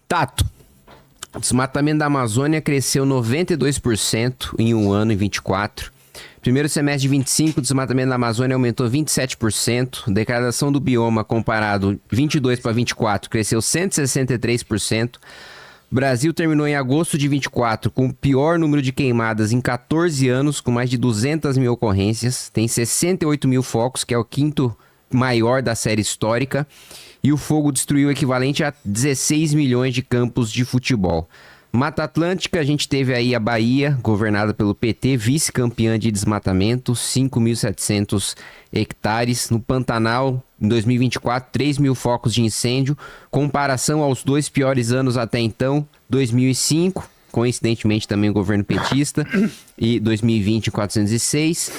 Tato, o desmatamento da Amazônia cresceu 92% em um ano, em 24. Primeiro semestre de 25, o desmatamento da Amazônia aumentou 27%. Degradação do bioma comparado 22 para 24 cresceu 163%. O Brasil terminou em agosto de 24 com o pior número de queimadas em 14 anos, com mais de 200 mil ocorrências. Tem 68 mil focos, que é o quinto maior da série histórica. E o fogo destruiu o equivalente a 16 milhões de campos de futebol. Mata Atlântica, a gente teve aí a Bahia, governada pelo PT, vice-campeã de desmatamento, 5.700 hectares. No Pantanal, em 2024, 3 mil focos de incêndio. Comparação aos dois piores anos até então, 2005, coincidentemente também o governo petista, e 2020, 406.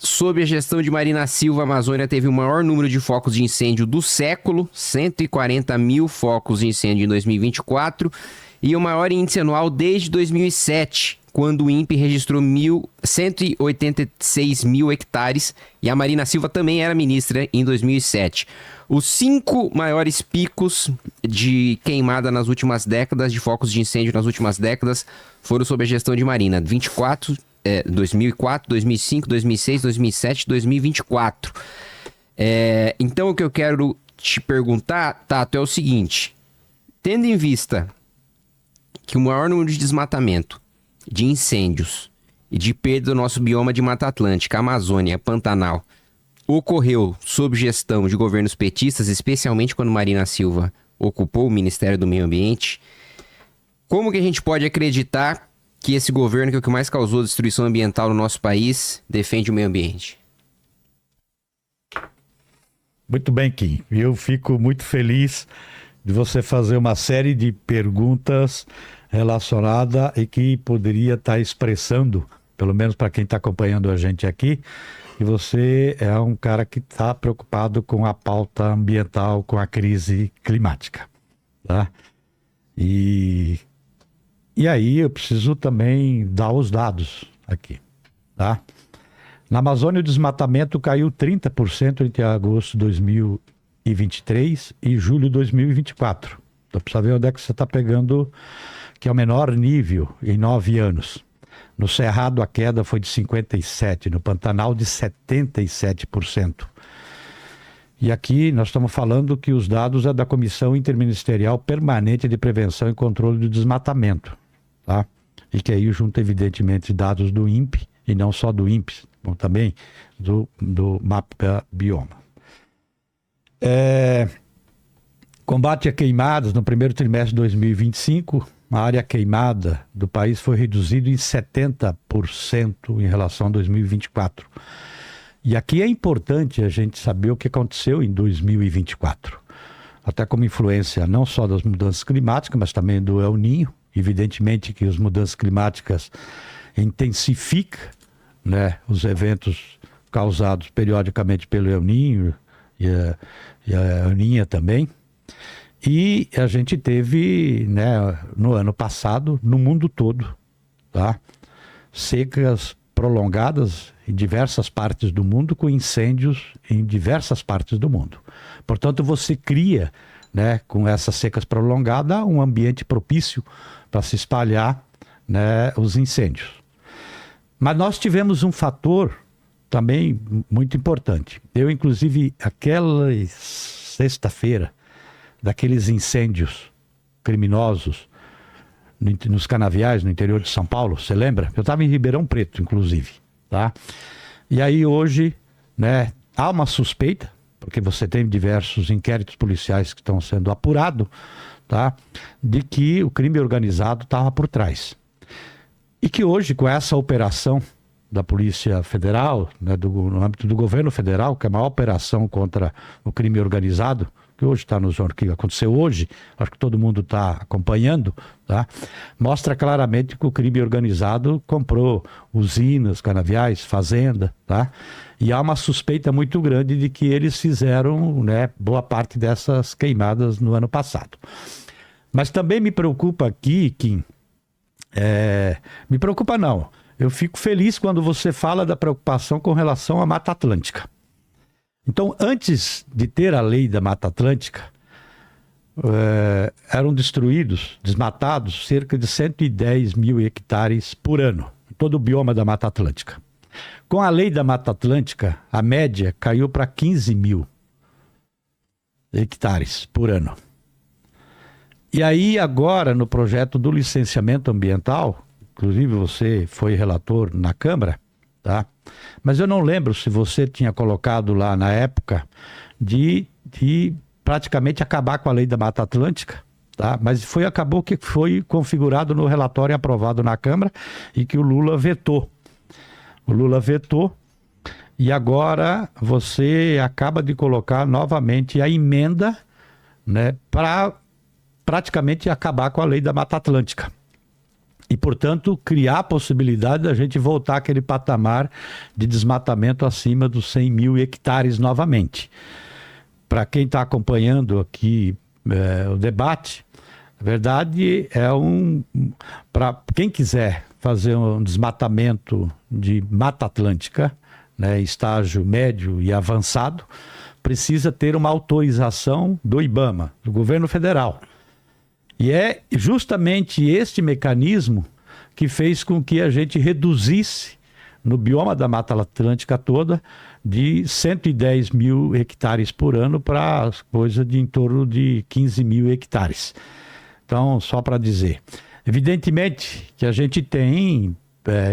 Sob a gestão de Marina Silva, a Amazônia teve o maior número de focos de incêndio do século, 140 mil focos de incêndio em 2024, e o maior índice anual desde 2007, quando o INPE registrou 186 mil hectares, e a Marina Silva também era ministra em 2007. Os 5 maiores picos de queimada nas últimas décadas, de focos de incêndio nas últimas décadas, foram sob a gestão de Marina. 2004, 2005, 2006, 2007, 2024. Então o que eu quero te perguntar, Tato, é o seguinte: tendo em vista que o maior número de desmatamento, de incêndios e de perda do nosso bioma de Mata Atlântica, Amazônia, Pantanal, ocorreu sob gestão de governos petistas, especialmente quando Marina Silva ocupou o Ministério do Meio Ambiente, como que a gente pode acreditar que esse governo, que é o que mais causou destruição ambiental no nosso país, defende o meio ambiente? Muito bem, Kim. Eu fico muito feliz de você fazer uma série de perguntas relacionadas e que poderia estar expressando, pelo menos para quem está acompanhando a gente aqui, que você é um cara que está preocupado com a pauta ambiental, com a crise climática, tá? E aí eu preciso também dar os dados aqui, tá? Na Amazônia o desmatamento caiu 30% entre agosto de 2023 e julho de 2024. Então precisa ver onde é que você está pegando, que é o menor nível em 9 anos. No Cerrado a queda foi de 57%, no Pantanal de 77%. E aqui nós estamos falando que os dados é da Comissão Interministerial Permanente de Prevenção e Controle do Desmatamento, tá? E que aí junta evidentemente dados do INPE, e não só do INPE, bom, também do Mapa Bioma. Combate a queimadas no primeiro trimestre de 2025, a área queimada do país foi reduzida em 70% em relação a 2024. E aqui é importante a gente saber o que aconteceu em 2024. Até como influência não só das mudanças climáticas, mas também do El Niño. Evidentemente que as mudanças climáticas intensificam, né, os eventos causados periodicamente pelo El Niño e a El Niña também. E a gente teve, né, no ano passado, no mundo todo, tá, secas prolongadas em diversas partes do mundo, com incêndios em diversas partes do mundo. Portanto, você cria, né, com essas secas prolongadas, um ambiente propício para se espalhar, né, os incêndios. Mas nós tivemos um fator também muito importante. Eu, inclusive, aquela sexta-feira, daqueles incêndios criminosos nos canaviais, no interior de São Paulo, você lembra? Eu estava em Ribeirão Preto, inclusive, tá? E aí hoje, né, há uma suspeita, porque você tem diversos inquéritos policiais que estão sendo apurados, tá, de que o crime organizado estava por trás. E que hoje, com essa operação da Polícia Federal, né, no âmbito do governo federal, que é a maior operação contra o crime organizado, que hoje está no jornal, que aconteceu hoje, acho que todo mundo está acompanhando, tá? Mostra claramente que o crime organizado comprou usinas, canaviais, fazenda, tá? E há uma suspeita muito grande de que eles fizeram, né, boa parte dessas queimadas no ano passado. Mas também me preocupa aqui, Kim, me preocupa não, eu fico feliz quando você fala da preocupação com relação à Mata Atlântica. Então, antes de ter a lei da Mata Atlântica, eram desmatados cerca de 110 mil hectares por ano, em todo o bioma da Mata Atlântica. Com a lei da Mata Atlântica, a média caiu para 15 mil hectares por ano. E aí agora, no projeto do licenciamento ambiental, inclusive você foi relator na Câmara, tá? Mas eu não lembro se você tinha colocado lá na época de praticamente acabar com a lei da Mata Atlântica, tá? Mas acabou que foi configurado no relatório aprovado na Câmara e que o Lula vetou. O Lula vetou e agora você acaba de colocar novamente a emenda, né, para praticamente acabar com a lei da Mata Atlântica. E, portanto, criar a possibilidade da gente voltar àquele patamar de desmatamento acima dos 100 mil hectares novamente. Para quem está acompanhando aqui o debate, na verdade para quem quiser fazer um desmatamento de Mata Atlântica, né, estágio médio e avançado, precisa ter uma autorização do IBAMA, do governo federal. E é justamente este mecanismo que fez com que a gente reduzisse no bioma da Mata Atlântica toda de 110 mil hectares por ano para coisa de em torno de 15 mil hectares. Então, só para dizer, evidentemente que a gente tem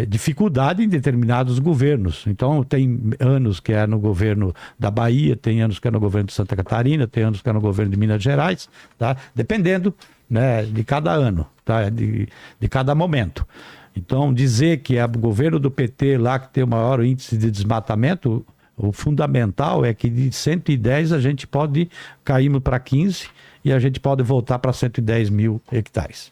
dificuldade em determinados governos. Então, tem anos que é no governo da Bahia, tem anos que é no governo de Santa Catarina, tem anos que é no governo de Minas Gerais, tá? Dependendo, né, de cada ano, tá? de cada momento. Então, dizer que é o governo do PT lá que tem o maior índice de desmatamento, o fundamental é que de 110 a gente pode cair para 15 e a gente pode voltar para 110 mil hectares.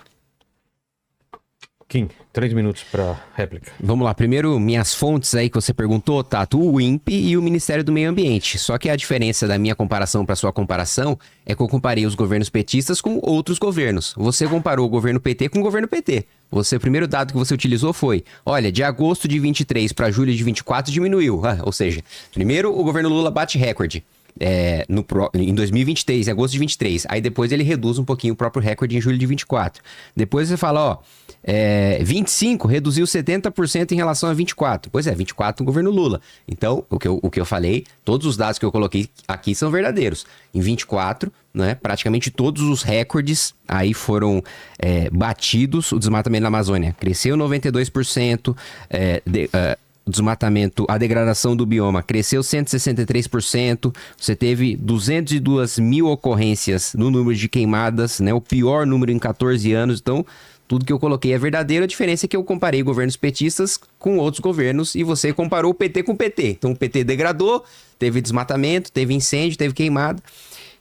Kim, 3 minutos para réplica. Vamos lá, primeiro minhas fontes aí que você perguntou, Tato, o INPE e o Ministério do Meio Ambiente. Só que a diferença da minha comparação para sua comparação é que eu comparei os governos petistas com outros governos. Você comparou o governo PT com o governo PT. O primeiro dado que você utilizou foi, olha, de agosto de 23 para julho de 24 diminuiu. Ou seja, primeiro o governo Lula bate recorde. Em 2023, em agosto de 23. Aí depois ele reduz um pouquinho o próprio recorde em julho de 24. Depois você fala, 25 reduziu 70% em relação a 24. Pois é, 24 no governo Lula. Então, o que eu falei, todos os dados que eu coloquei aqui são verdadeiros. Em 24, né, praticamente todos os recordes aí foram batidos. O desmatamento na Amazônia cresceu 92%, o desmatamento, a degradação do bioma cresceu 163%, você teve 202 mil ocorrências no número de queimadas, né, o pior número em 14 anos, então tudo que eu coloquei é verdadeiro, a diferença é que eu comparei governos petistas com outros governos e você comparou o PT com o PT, então o PT degradou, teve desmatamento, teve incêndio, teve queimada,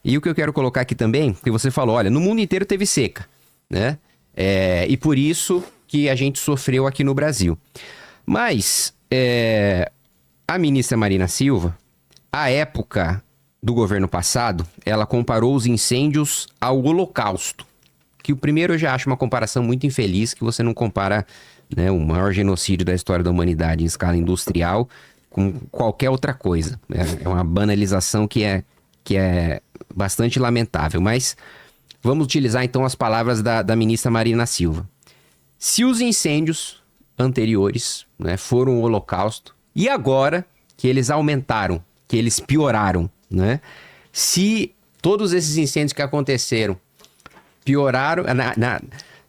e o que eu quero colocar aqui também, que você falou, olha, no mundo inteiro teve seca, né, e por isso que a gente sofreu aqui no Brasil, mas a ministra Marina Silva, à época do governo passado, ela comparou os incêndios ao Holocausto. Que o primeiro eu já acho uma comparação muito infeliz, que você não compara, né, o maior genocídio da história da humanidade em escala industrial com qualquer outra coisa. É uma banalização que é bastante lamentável. Mas vamos utilizar então as palavras da ministra Marina Silva. Se os incêndios anteriores, né, foram o Holocausto, e agora que eles aumentaram, que eles pioraram, né? Se todos esses incêndios que aconteceram pioraram,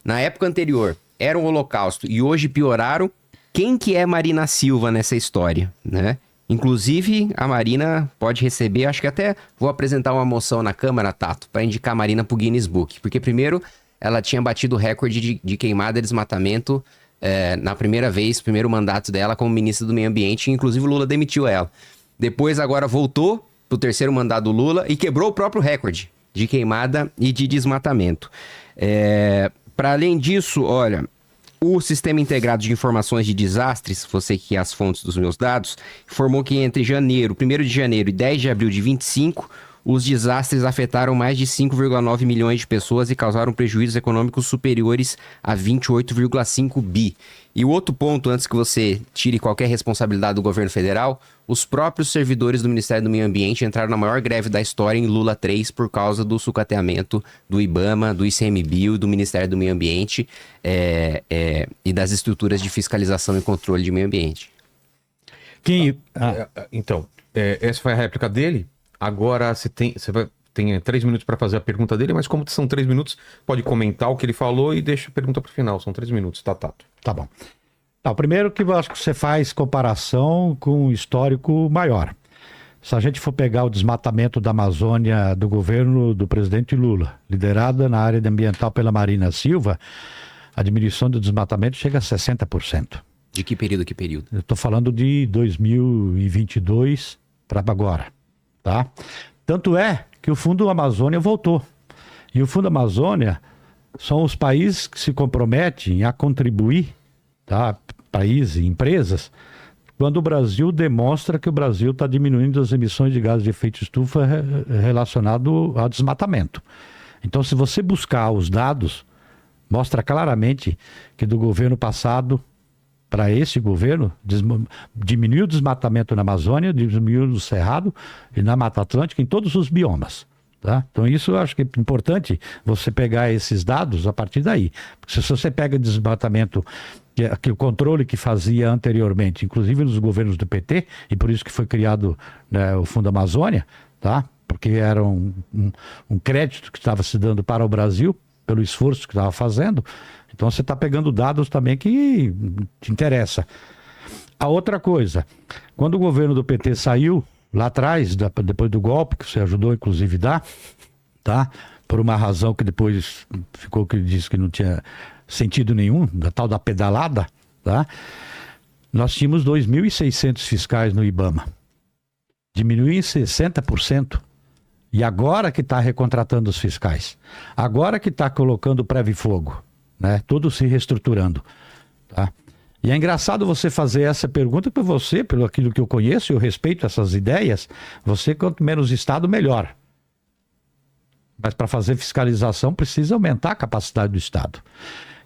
na época anterior eram o Holocausto e hoje pioraram, quem que é Marina Silva nessa história, né? Inclusive, a Marina pode receber, acho que até vou apresentar uma moção na Câmara, Tato, para indicar a Marina para o Guinness Book, porque primeiro ela tinha batido o recorde de queimada e desmatamento na primeira vez, primeiro mandato dela como ministra do Meio Ambiente, inclusive o Lula demitiu ela. Depois agora voltou pro terceiro mandato do Lula e quebrou o próprio recorde de queimada e de desmatamento. Para além disso, olha, o Sistema Integrado de Informações de Desastres, você que é as fontes dos meus dados, informou que entre 1º de janeiro e 10 de abril de 25, os desastres afetaram mais de 5,9 milhões de pessoas e causaram prejuízos econômicos superiores a 28,5 bi. E o outro ponto, antes que você tire qualquer responsabilidade do governo federal, os próprios servidores do Ministério do Meio Ambiente entraram na maior greve da história em Lula 3 por causa do sucateamento do IBAMA, do ICMBio, do Ministério do Meio Ambiente e das estruturas de fiscalização e controle de meio ambiente. Então, essa foi a réplica dele. Agora você tem 3 minutos para fazer a pergunta dele, mas como são 3 minutos, pode comentar o que ele falou e deixa a pergunta para o final. São 3 minutos, tá, Tato? Tá bom. Tá, o primeiro que eu acho que você faz comparação com um histórico maior. Se a gente for pegar o desmatamento da Amazônia do governo do presidente Lula, liderada na área ambiental pela Marina Silva, a diminuição do desmatamento chega a 60%. De que período a que período? Eu estou falando de 2022 para agora, tá? Tanto é que o Fundo Amazônia voltou. E o Fundo Amazônia são os países que se comprometem a contribuir, tá? Países e empresas, quando o Brasil demonstra que o Brasil está diminuindo as emissões de gases de efeito estufa relacionado ao desmatamento. Então, se você buscar os dados, mostra claramente que do governo passado para esse governo, diminuiu o desmatamento na Amazônia, diminuiu no Cerrado e na Mata Atlântica, em todos os biomas. Tá? Então isso eu acho que é importante você pegar esses dados a partir daí. Porque se você pega desmatamento, que o controle que fazia anteriormente, inclusive nos governos do PT, e por isso que foi criado, né, o Fundo Amazônia, tá? Porque era um crédito que estava se dando para o Brasil, pelo esforço que estava fazendo. Então você está pegando dados também que te interessa. A outra coisa, quando o governo do PT saiu, lá atrás, depois do golpe, que você ajudou inclusive a dar, tá? Por uma razão que depois ficou que disse que não tinha sentido nenhum, da tal da pedalada, tá? Nós tínhamos 2.600 fiscais no IBAMA. Diminuiu em 60%. E agora que está recontratando os fiscais. Agora que está colocando pré-fogo, né? Tudo se reestruturando, tá? E é engraçado você fazer essa pergunta para você, pelo aquilo que eu conheço, eu respeito essas ideias. Você, quanto menos Estado, melhor. Mas para fazer fiscalização precisa aumentar a capacidade do Estado.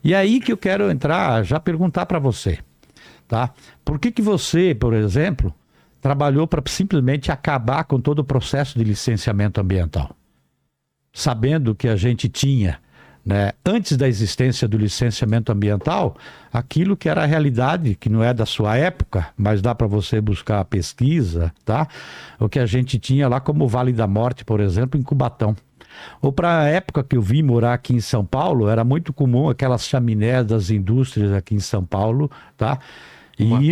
E é aí que eu quero entrar, já perguntar para você, tá? Por que você, por exemplo, trabalhou para simplesmente acabar com todo o processo de licenciamento ambiental? Sabendo que a gente tinha, né, antes da existência do licenciamento ambiental, aquilo que era a realidade, que não é da sua época, mas dá para você buscar a pesquisa, tá? O que a gente tinha lá como Vale da Morte, por exemplo, em Cubatão. Ou para a época que eu vim morar aqui em São Paulo, era muito comum aquelas chaminés das indústrias aqui em São Paulo, tá?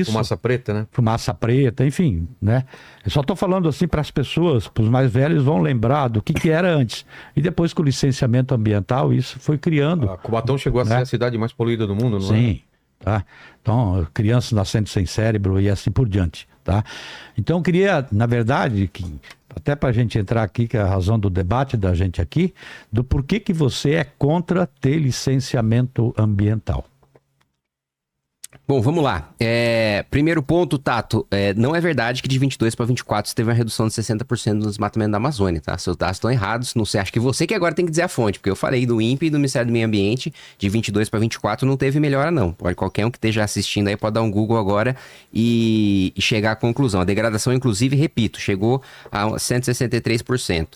Fumaça preta, né? Fumaça preta, enfim, né? Eu só estou falando assim para as pessoas, para os mais velhos vão lembrar do que era antes. E depois com o licenciamento ambiental, isso foi criando. Cubatão chegou a ser a cidade mais poluída do mundo, não é? Sim, tá? Então, crianças nascendo sem cérebro e assim por diante, tá? Então, eu queria, na verdade, até para a gente entrar aqui, que é a razão do debate da gente aqui, do porquê que você é contra ter licenciamento ambiental. Bom, vamos lá. Primeiro ponto, Tato, não é verdade que de 22 para 24 teve uma redução de 60% no desmatamento da Amazônia, tá? Seus dados estão errados, não sei, acho que você que agora tem que dizer a fonte, porque eu falei do INPE e do Ministério do Meio Ambiente, de 22 para 24 não teve melhora não. Pode qualquer um que esteja assistindo aí pode dar um Google agora e chegar à conclusão. A degradação, inclusive, repito, chegou a 163%.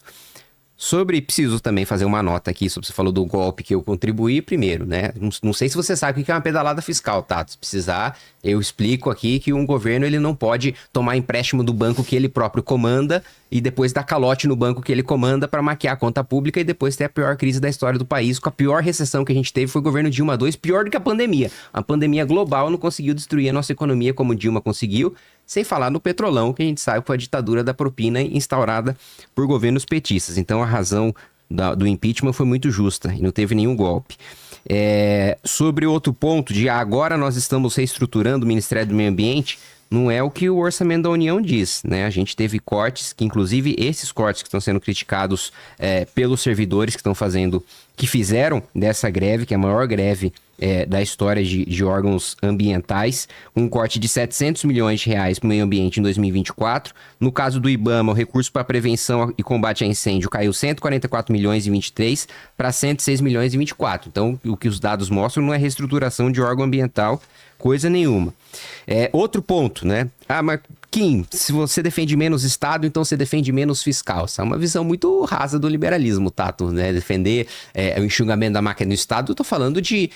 Preciso também fazer uma nota aqui sobre você falou do golpe que eu contribuí primeiro, né? Não sei se você sabe o que é uma pedalada fiscal, tá? Se precisar, eu explico aqui que um governo ele não pode tomar empréstimo do banco que ele próprio comanda e depois dar calote no banco que ele comanda para maquiar a conta pública e depois ter a pior crise da história do país. Com a pior recessão que a gente teve foi o governo Dilma II, pior do que a pandemia. A pandemia global não conseguiu destruir a nossa economia como Dilma conseguiu, sem falar no petrolão, que a gente sabe que foi a ditadura da propina instaurada por governos petistas. Então a razão do impeachment foi muito justa e não teve nenhum golpe. Sobre outro ponto de agora nós estamos reestruturando o Ministério do Meio Ambiente, não é o que o orçamento da União diz, né? A gente teve cortes, que inclusive esses cortes que estão sendo criticados pelos servidores que fizeram dessa greve, que é a maior greve da história de órgãos ambientais, um corte de 700 milhões de reais para o meio ambiente em 2024. No caso do IBAMA, o recurso para prevenção e combate a incêndio caiu 144 milhões em 23 para 106 milhões em 24. Então, o que os dados mostram não é reestruturação de órgão ambiental, coisa nenhuma. Outro ponto, né? Mas Kim, se você defende menos Estado, então você defende menos fiscal. Essa é uma visão muito rasa do liberalismo, Tato, né? Defender o enxugamento da máquina do Estado, eu tô falando de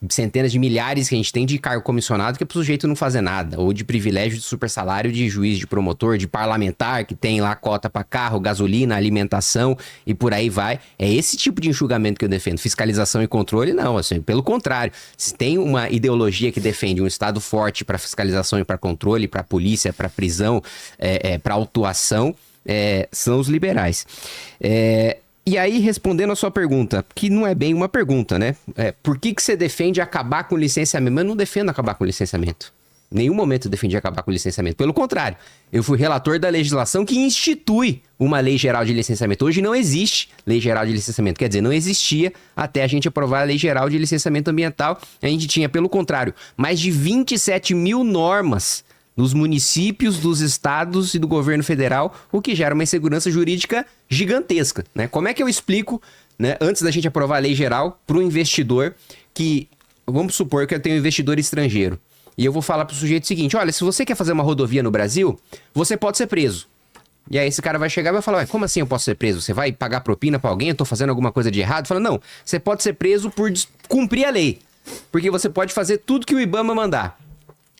centenas de milhares que a gente tem de cargo comissionado que é pro sujeito não fazer nada, ou de privilégio de super salário de juiz, de promotor, de parlamentar, que tem lá cota para carro, gasolina, alimentação e por aí vai. É esse tipo de enxugamento que eu defendo. Fiscalização e controle, não. Assim, pelo contrário, se tem uma ideologia que defende um Estado forte para fiscalização e para controle, para polícia, para prisão, para autuação, são os liberais. E aí, respondendo a sua pergunta, que não é bem uma pergunta, né? Por que você defende acabar com o licenciamento? Mas eu não defendo acabar com o licenciamento. Em nenhum momento eu defendi acabar com o licenciamento. Pelo contrário, eu fui relator da legislação que institui uma lei geral de licenciamento. Hoje não existe lei geral de licenciamento. Quer dizer, não existia até a gente aprovar a lei geral de licenciamento ambiental. A gente tinha, pelo contrário, mais de 27 mil normas nos municípios, dos estados e do governo federal, o que gera uma insegurança jurídica gigantesca, né? Como é que eu explico, né, antes da gente aprovar a lei geral, para o investidor que, vamos supor que eu tenho um investidor estrangeiro, e eu vou falar para o sujeito o seguinte: olha, se você quer fazer uma rodovia no Brasil, você pode ser preso. E aí esse cara vai chegar e vai falar: ué, como assim eu posso ser preso? Você vai pagar propina para alguém? Eu tô fazendo alguma coisa de errado? Fala: não, você pode ser preso por cumprir a lei, porque você pode fazer tudo que o IBAMA mandar.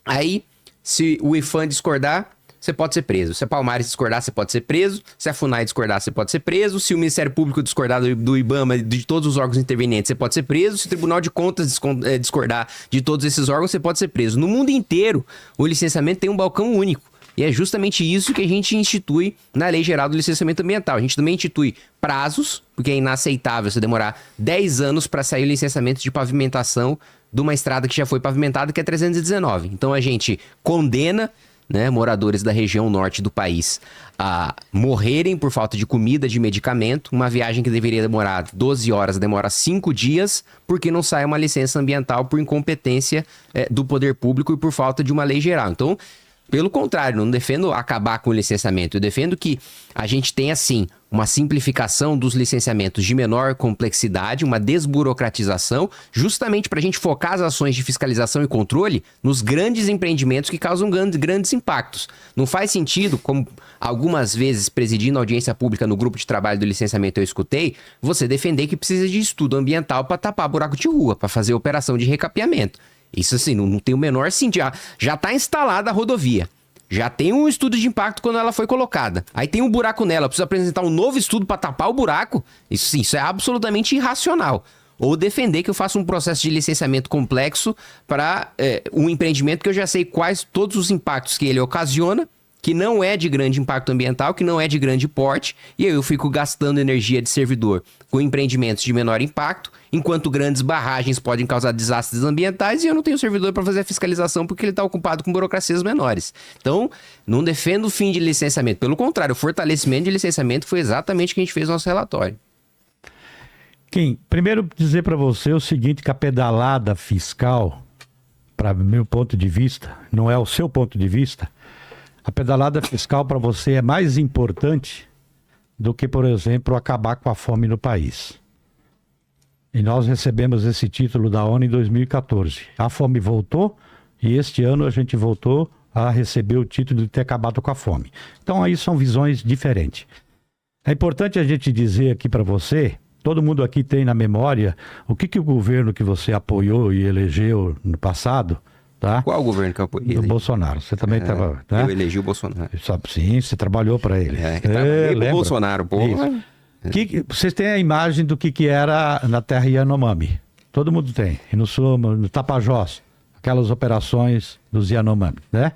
Aí, se o IFAM discordar, você pode ser preso. Se a Palmares discordar, você pode ser preso. Se a FUNAI discordar, você pode ser preso. Se o Ministério Público discordar do IBAMA, de todos os órgãos intervenientes, você pode ser preso. Se o Tribunal de Contas discordar de todos esses órgãos, você pode ser preso. No mundo inteiro, o licenciamento tem um balcão único. E é justamente isso que a gente institui na Lei Geral do Licenciamento Ambiental. A gente também institui prazos, porque é inaceitável você demorar 10 anos para sair o licenciamento de pavimentação de uma estrada que já foi pavimentada, que é 319. Então a gente condena, né, moradores da região norte do país a morrerem por falta de comida, de medicamento. Uma viagem que deveria demorar 12 horas demora 5 dias, porque não sai uma licença ambiental por incompetência do poder público e por falta de uma lei geral. Então, pelo contrário, não defendo acabar com o licenciamento. Eu defendo que a gente tenha, sim, uma simplificação dos licenciamentos de menor complexidade, uma desburocratização, justamente para a gente focar as ações de fiscalização e controle nos grandes empreendimentos que causam grandes impactos. Não faz sentido, como algumas vezes presidindo a audiência pública no grupo de trabalho do licenciamento eu escutei, você defender que precisa de estudo ambiental para tapar buraco de rua, para fazer operação de recapeamento. Isso assim, não tem o menor sentido. Já está instalada a rodovia. Já tem um estudo de impacto quando ela foi colocada. Aí tem um buraco nela, precisa apresentar um novo estudo para tapar o buraco. Isso sim, isso é absolutamente irracional. Ou defender que eu faça um processo de licenciamento complexo para um empreendimento que eu já sei quais todos os impactos que ele ocasiona, que não é de grande impacto ambiental, que não é de grande porte, e aí eu fico gastando energia de servidor com empreendimentos de menor impacto, enquanto grandes barragens podem causar desastres ambientais e eu não tenho servidor para fazer a fiscalização porque ele está ocupado com burocracias menores. Então, não defendo o fim de licenciamento. Pelo contrário, o fortalecimento de licenciamento foi exatamente o que a gente fez no nosso relatório. Kim, primeiro dizer para você o seguinte, que a pedalada fiscal, para meu ponto de vista, não é o seu ponto de vista, a pedalada fiscal para você é mais importante do que, por exemplo, acabar com a fome no país. E nós recebemos esse título da ONU em 2014. A fome voltou e este ano a gente voltou a receber o título de ter acabado com a fome. Então aí são visões diferentes. É importante a gente dizer aqui para você, todo mundo aqui tem na memória o que o governo que você apoiou e elegeu no passado, tá? Qual governo que eu apoiei? Do Bolsonaro. Você também estava... Né? Eu elegi o Bolsonaro. Sim, você trabalhou para ele. Trabalhei pro Bolsonaro, pô. Vocês têm a imagem do que era na terra Yanomami. Todo mundo tem. E no sul, no Tapajós, aquelas operações dos Yanomami, né?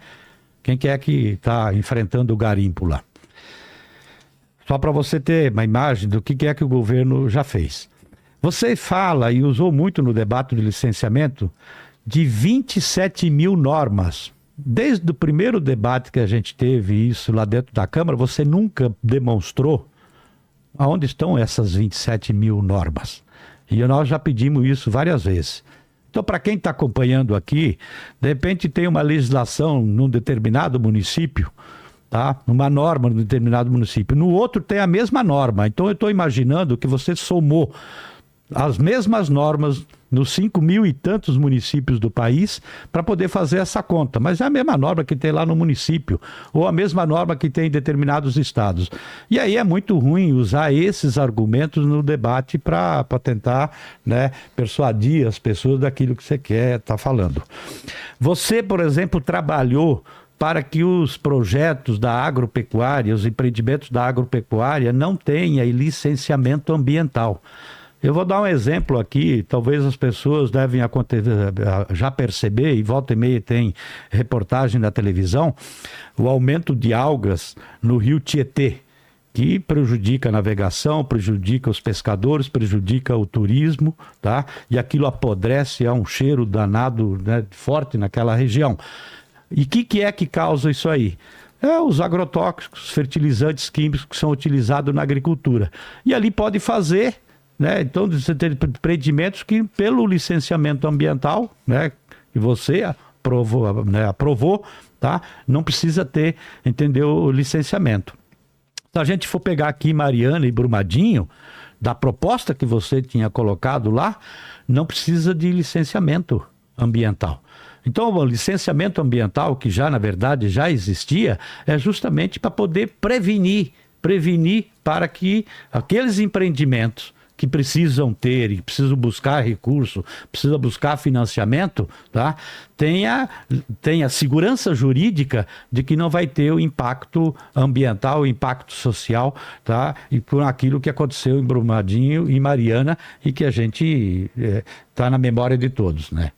Quem que é que está enfrentando o garimpo lá? Só para você ter uma imagem do que é que o governo já fez. Você fala e usou muito no debate do licenciamento de 27 mil normas. Desde o primeiro debate que a gente teve isso lá dentro da Câmara, você nunca demonstrou aonde estão essas 27 mil normas. E nós já pedimos isso várias vezes. Então, para quem está acompanhando aqui, de repente tem uma legislação num determinado município, tá? Uma norma num determinado município. No outro tem a mesma norma. Então, eu estou imaginando que você somou as mesmas normas nos 5.000 e tantos municípios do país para poder fazer essa conta. Mas é a mesma norma que tem lá no município, ou a mesma norma que tem em determinados estados. E aí é muito ruim usar esses argumentos no debate para tentar, né, persuadir as pessoas daquilo que você quer estar falando. Você, por exemplo, trabalhou para que os projetos da agropecuária, os empreendimentos da agropecuária não tenham licenciamento ambiental. Eu vou dar um exemplo aqui, talvez as pessoas devem já perceber, e volta e meia tem reportagem na televisão, o aumento de algas no rio Tietê, que prejudica a navegação, prejudica os pescadores, prejudica o turismo, tá? E aquilo apodrece, é um cheiro danado, né, forte naquela região. E o que é que causa isso aí? Os agrotóxicos, fertilizantes químicos que são utilizados na agricultura. E ali pode fazer, né? Então, você tem empreendimentos que, pelo licenciamento ambiental, né, que você aprovou, tá? Não precisa ter, entendeu, o licenciamento. Se a gente for pegar aqui Mariana e Brumadinho, da proposta que você tinha colocado lá, não precisa de licenciamento ambiental. Então, o licenciamento ambiental, que já, na verdade, já existia, é justamente para poder prevenir para que aqueles empreendimentos que precisam ter e precisam buscar recurso, precisam buscar financiamento, tá? Tenha segurança jurídica de que não vai ter o impacto ambiental, o impacto social, tá? E por aquilo que aconteceu em Brumadinho e Mariana e que a gente está na memória de todos, né?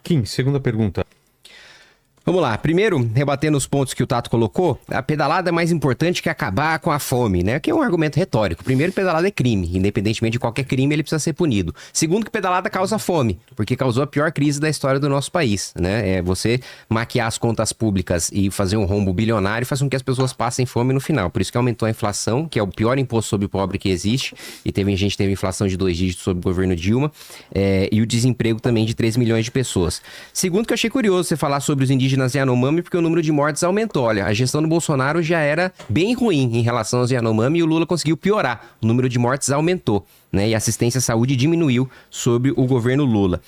Kim, segunda pergunta. Vamos lá. Primeiro, rebatendo os pontos que o Tato colocou, a pedalada é mais importante que acabar com a fome, né? Que é um argumento retórico. Primeiro, pedalada é crime. Independentemente de qualquer crime, ele precisa ser punido. Segundo, que pedalada causa fome, porque causou a pior crise da história do nosso país, né? É você maquiar as contas públicas e fazer um rombo bilionário faz com que as pessoas passem fome no final. Por isso que aumentou a inflação, que é o pior imposto sobre o pobre que existe. E a gente teve inflação de 2 dígitos sob o governo Dilma. E o desemprego também de 3 milhões de pessoas. Segundo, que eu achei curioso você falar sobre os indígenas Yanomami, porque o número de mortes aumentou. Olha, a gestão do Bolsonaro já era bem ruim em relação aos Yanomami e o Lula conseguiu piorar. O número de mortes aumentou, né? E a assistência à saúde diminuiu sob o governo Lula.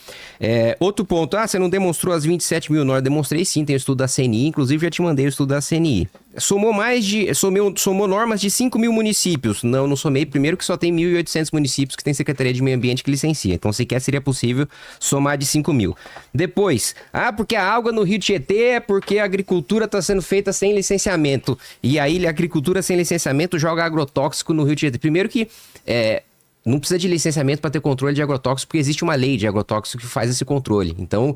Outro ponto, você não demonstrou as 27 mil normas. Demonstrei sim, tem o estudo da CNI, inclusive já te mandei o estudo da CNI. Somou normas de 5 mil municípios. Não somei. Primeiro que só tem 1.800 municípios que tem Secretaria de Meio Ambiente que licencia. Então sequer seria possível somar de 5 mil. Depois, porque a água no rio Tietê é porque a agricultura está sendo feita sem licenciamento. E aí a agricultura sem licenciamento joga agrotóxico no rio Tietê. Primeiro que não precisa de licenciamento para ter controle de agrotóxicos, porque existe uma lei de agrotóxicos que faz esse controle. Então,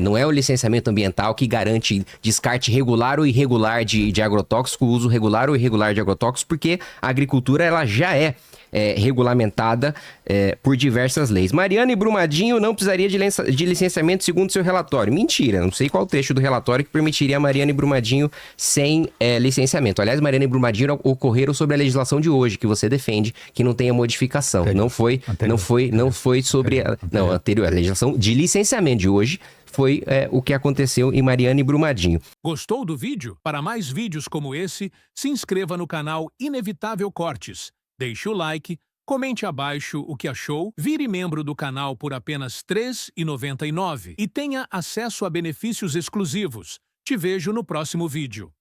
não é o licenciamento ambiental que garante descarte regular ou irregular de agrotóxico, uso regular ou irregular de agrotóxicos, porque a agricultura ela já é regulamentada por diversas leis. Mariana e Brumadinho não precisaria de licenciamento segundo seu relatório. Mentira, não sei qual trecho do relatório que permitiria Mariana e Brumadinho sem licenciamento. Aliás, Mariana e Brumadinho ocorreram sobre a legislação de hoje, que você defende, que não tenha modificação. Não foi sobre anterior. A legislação de licenciamento de hoje foi o que aconteceu em Mariana e Brumadinho. Gostou do vídeo? Para mais vídeos como esse, se inscreva no canal Inevitável Cortes. Deixe o like, comente abaixo o que achou, vire membro do canal por apenas R$ 3,99 e tenha acesso a benefícios exclusivos. Te vejo no próximo vídeo.